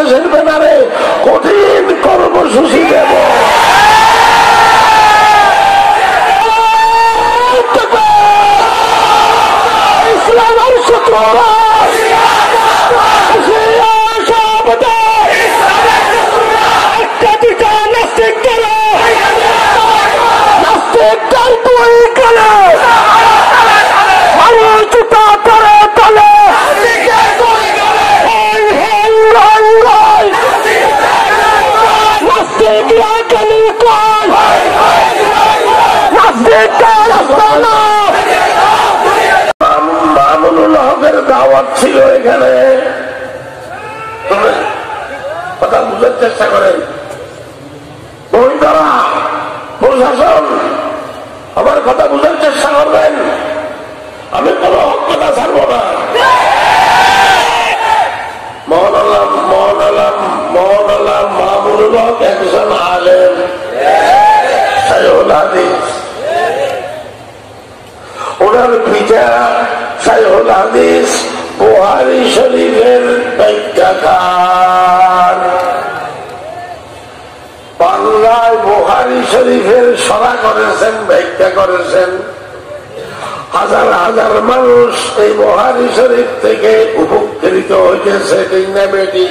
বাংলাদেশের ব্যানারে কঠিন কর্মসূচি দেব। ইসলামের শত্রুরা দাওয়াত ছিল এখানে, কথা বুঝার চেষ্টা করেন। গোয়েন্দারা, প্রশাসন আমার কথা বুঝার চেষ্টা করবেন। আমি কোন হক কথা ছাড়ব না। মৌলানা মামুনুল হক একজন আলেম, শাইখুল হাদিস। ওনার পিতা শাইখুল হাদিস বুখারী শরীফের ব্যাখ্যাকার। বাংলায় বুখারী শরীফের সরা করেছেন, ব্যাখ্যা করেছেন। হাজার হাজার মানুষ এই বুখারী শরীফ থেকে উপকৃত হয়েছে, ঠিক না বেটি?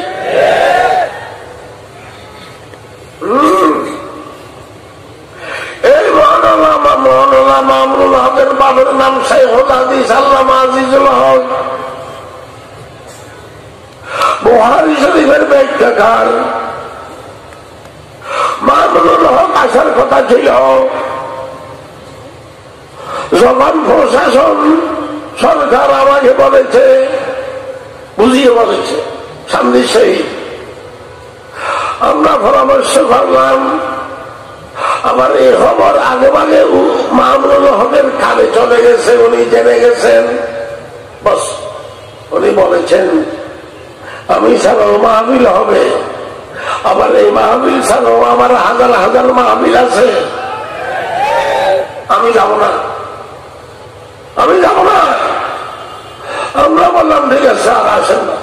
এই মৌলানা মামুনুল হকের বাবার নাম শাইখুল হাদিস আল্লামা আজিজুল হক, বুখারী শরীফের ব্যাখ্যাকার। মামুনুল হক আসার কথা ছিল, যখন প্রশাসন সরকার আমাকে বলেছে, বুঝিয়ে বলেছে সামনে সেই, আমরা পরামর্শ করলাম। আমার এই খবর আগে ভাগে মামুনুল হকের কানে চলে গেছে, উনি জেনে গেছেন। বস উনি বলেছেন আমি ছাড়াও মাহফিল হবে। আবার এই মাহফিল ছাড়াও আমার হাজার হাজার মাহফিল আছে, আমি যাব না, আমি যাব না। আমরা বললাম ঠিক আছে, আর আসেন না।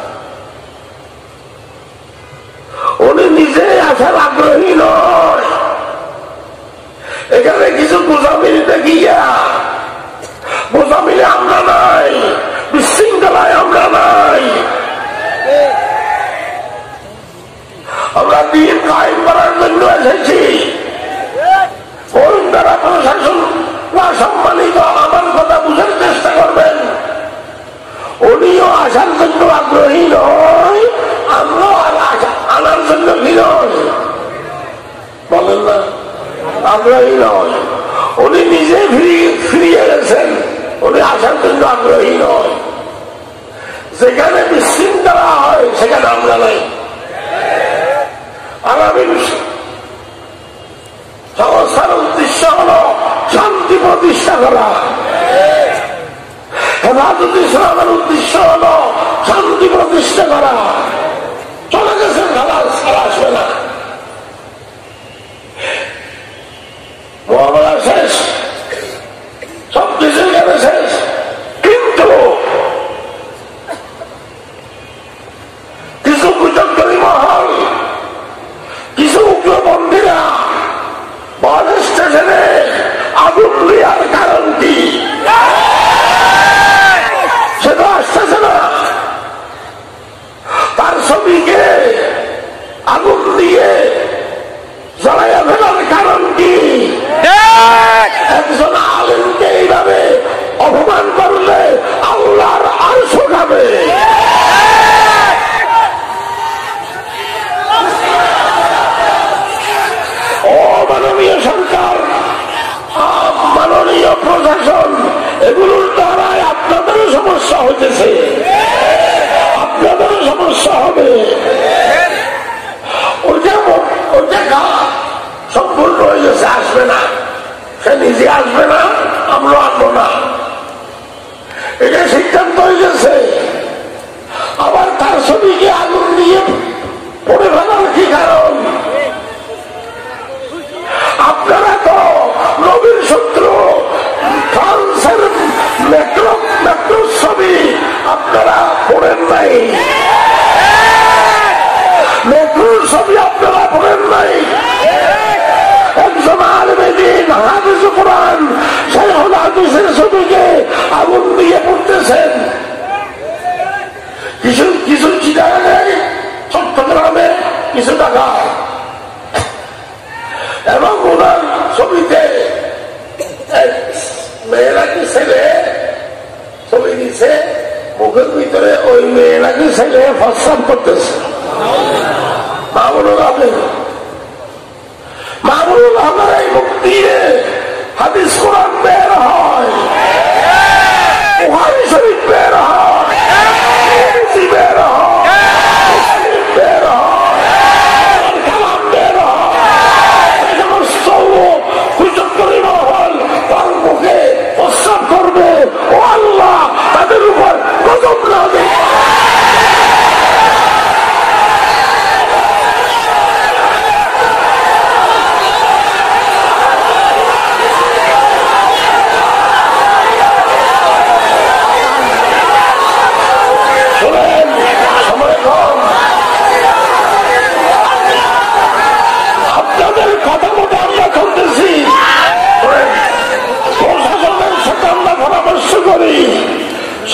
উনি নিজে আসার আগ্রহী নয়। এখানে কিছু বোঝামিল দেখিয়া, বোঝামিলে আমরা নাই, বিশৃঙ্খলায় আমরা নাই। আমরা দিন কায়েম করার জন্য এসেছি। গোয়েন্দারা, প্রশাসন সম্মানিত, আমার কথা বুঝার চেষ্টা করবেন। উনিও আসার জন্য আগ্রহী নয়, আমরাও আনার জন্য কি নয়, বলেন না, আগ্রহী নয়। উনি নিজে ফিরিয়ে গেছেন, উনি আসার জন্য আগ্রহী নয়। যেখানে বিশৃঙ্খলা হয় সেখানে আমরা নাই। আগামী সংস্থার উদ্দেশ্য হল শান্তি প্রতিষ্ঠা করা। হেফাজত ইসলামের উদ্দেশ্য হল শান্তি প্রতিষ্ঠা করা। চলে গেছেন, খেলা আসবে না, মহামেলা শেষ, সবকিছু এখানে শেষ। কিন্তু কিছু কুচক্করী মহল, কিছু উগ্রপন্থীরা বাস স্টেশনে আগুন দেওয়ার কারণ কি সেটা আসতেছে না। তার ছবিকে আগুন দিয়ে জ্বালাইয়া ফেলার কারণ কি? একজন আলেমকে এইভাবে অপমান করলে আল্লাহর আরশ খাবে। ও মাননীয় সরকার, মাননীয় প্রশাসন, এগুলোর দ্বারাই আপনাদেরও সমস্যা হইতেছে, আপনাদেরও সমস্যা হবে। ওইটা সম্পূর্ণ হয়ে গেছে, আসবে না, সে নিজে আসবে না, আমরা আনবো না, এটা সিদ্ধান্ত হয়ে গেছে। আবার তার ছবিকে আগুন দিয়ে পড়ে ফেলার কি কারণ? আপনারা তো নবীর শত্রু, ফ্রান্সের মেট্রো ছবি আপনারা পড়েন নাই, দিকে আগুন দিয়ে পড়তেছেন। কিছু কিছু চিটাগাঙে চট্টগ্রামে কিছু টাকা এবং ওনার ছবিতে মেয়েরা কি ছেলে ছবি দিচ্ছে, মুখের ভিতরে ওই মেয়েরা কি ছেলে প্রস্রাব করতেছে। মামুনুল হকের এই মুখ দিয়ে হাদিস কোরআন বের হয়, বুখারী শরীফ বের হয়, বের হয়, বের হয়, কালাম বের হয়। সমস্ত কুচক্করি মহল তার মুখে প্রস্রাব করবে, ও আল্লাহ তাদের উপর গজব নাযিল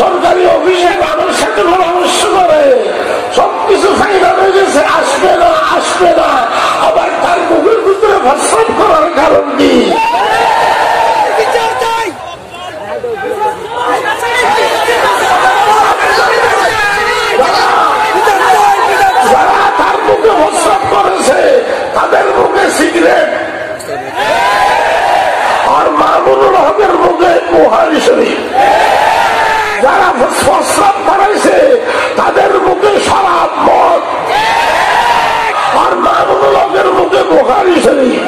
সরকারি অফিসে মানুষ সাথে পরামর্শ করে, সবকিছু ফাইনাল হয়ে গেছে, আসবে না আসবে না, আবার তার মুখের ভিতরে প্রস্রাব করার কারণ কি? যারা তার মুখে প্রস্রাব করেছে তাদের মুখে সিগারেট, আর মামুনুল হকের মুখে বুখারী শরীফ। যারা প্রস্রাব করাইছে তাদের মুখে শরাব মদ, আর মামুনুল হকের মুখে বুখারী শরীফ।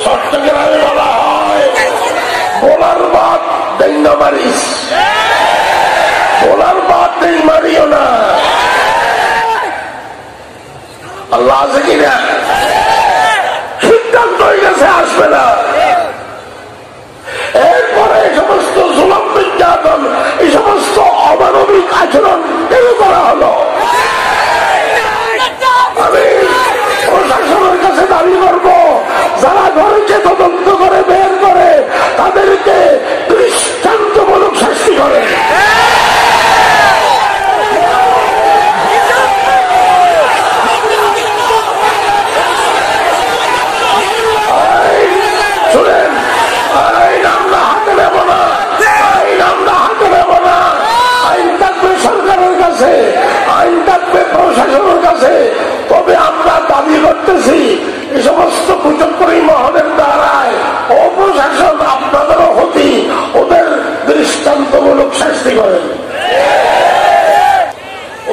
চট্টগ্রামে বলা হয় বোলার বাদ দেই না মারিস, বোলার বাদ দেই মারিও না। আল্লাহ আছে কিনা? সিদ্ধান্ত হয়ে গেছে আসবে না। এরপরে এই সমস্ত জুলুম নির্যাতন, এই সমস্ত অমানবিক আচরণ কেন করা হলো? আমি প্রশাসনের কাছে দাবি করবো, যারা ঘরকে তদন্ত করে বের করে তাদেরকে দৃষ্টান্তমূলক শাস্তি করে। প্রশাসনের কাছে, তবে আমরা দাবি করতেছি এই সমস্ত কুচক্করি মহলের দ্বারায় অপ্রশাসন আপনাদেরও ক্ষতি, ওদের দৃষ্টান্তমূলক শাস্তি করেন।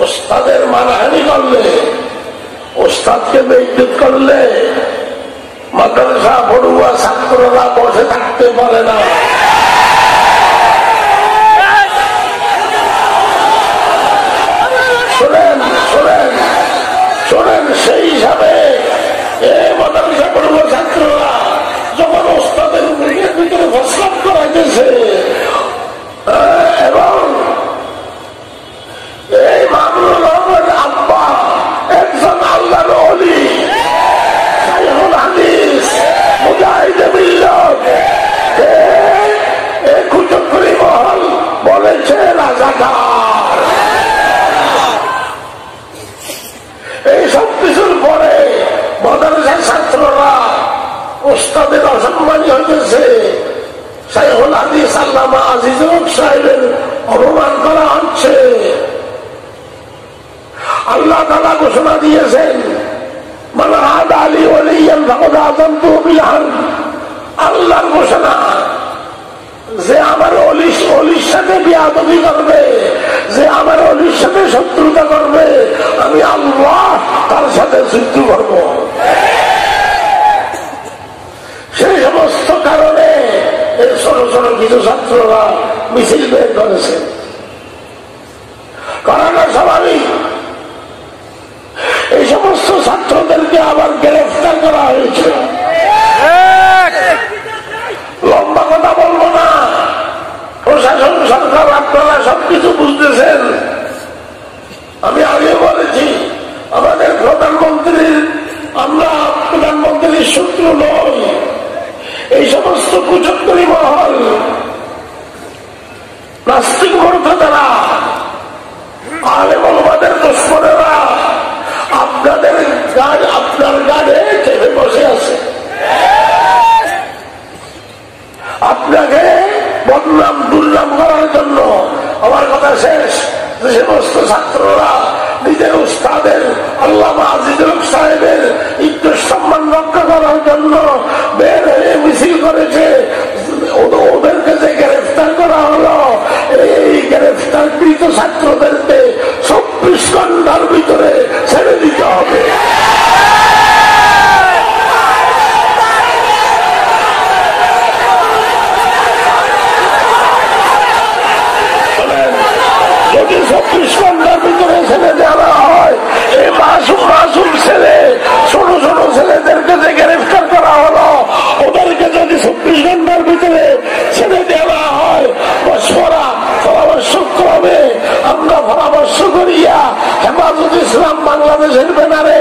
ওস্তাদের মানহানি করলে, ওস্তাদকে বেইজ্জত করলে মাদ্রাসা পড়ুয়া ছাত্ররা বসে থাকতে পারে না। শোনেন, সেই হিসাবে মাদ্রাসা পড়ুয়া ছাত্ররা যখন ওস্তাদের মুখের ভিতরে প্রস্রাব করাইতেছে এবং এই মামুনুল হকের আব্বা একজন আল্লাহর ওলি, শাইখুল হাদিস, মুজাহিদে মিল্লাত, এই কুচক্করি মহল বলেছে রাজাকার। এই সব কিছুর পরে মাদ্রাসার ছাত্ররা ওস্তাদের অসম্মানী হয়েছে, শাইখুল হাদিস আল্লামা আজিজুল হক সাহেবের অপমান করা হচ্ছে। আল্লাহ তাআলা ঘোষণা দিয়েছেন, মান আদা লি ওয়ালিয়ান ফাকাদ আযানতুহু বিল হারব। আল্লাহর ঘোষণা, যে আমার অলির সাথে বেয়াদবি করবে, যে আমার অলির সাথে শত্রুতা করবে, আমি আল্লাহ তার সাথে যুদ্ধ করব। সেই সমস্ত কারণে এই ছোট ছোট কিছু ছাত্ররা মিছিল বের করেছে, করানো স্বাভাবিক। এই সমস্ত ছাত্রদেরকে আবার গ্রেফতার করা হয়েছে। লম্বা কথা বলবো না, প্রশাসন সরকার আপনারা সবকিছু বুঝতেছেন। আমি আগে বলেছি, আমাদের প্রধানমন্ত্রীর, আমরা প্রধানমন্ত্রীর শত্রু নই। এই সমস্ত কুচক্রী মহল, নাস্তিক মূর্খতারা, আলেম ওলামাদের দুশমনেরা আপনাদের আপনার গাড়ে চেপে বসে আছে, আপনাকে বদনাম দুর্নাম করার জন্য। আমার কথা শেষ। যে সমস্ত ছাত্ররা নিজের উস্তাদের আল্লামা আজিজুল হক সাহেবের ইজ্জত সম্মান রক্ষা করার জন্য বের হয়ে মিছিল করেছে, ওদেরকে যে গ্রেফতার করা হলো, এই গ্রেফতারকৃত ছাত্রদেরকে 24 ঘন্টার ভিতরে ছেড়ে দিতে হবে। যদি 24 ঘন্টার ভিতরে ছেড়ে দেওয়া হয়, এই মাসুম ছেলে, ছোট ছোট ছেলেদেরকে যে গ্রেফতার করা হলো, ওদেরকে যদি 24 ঘন্টার ভিতরে ছেড়ে দেওয়া হয়, পরামর্শ ক্রমে আমরা পরামর্শ করিয়া হেফাজত ইসলাম বাংলাদেশের ব্যানারে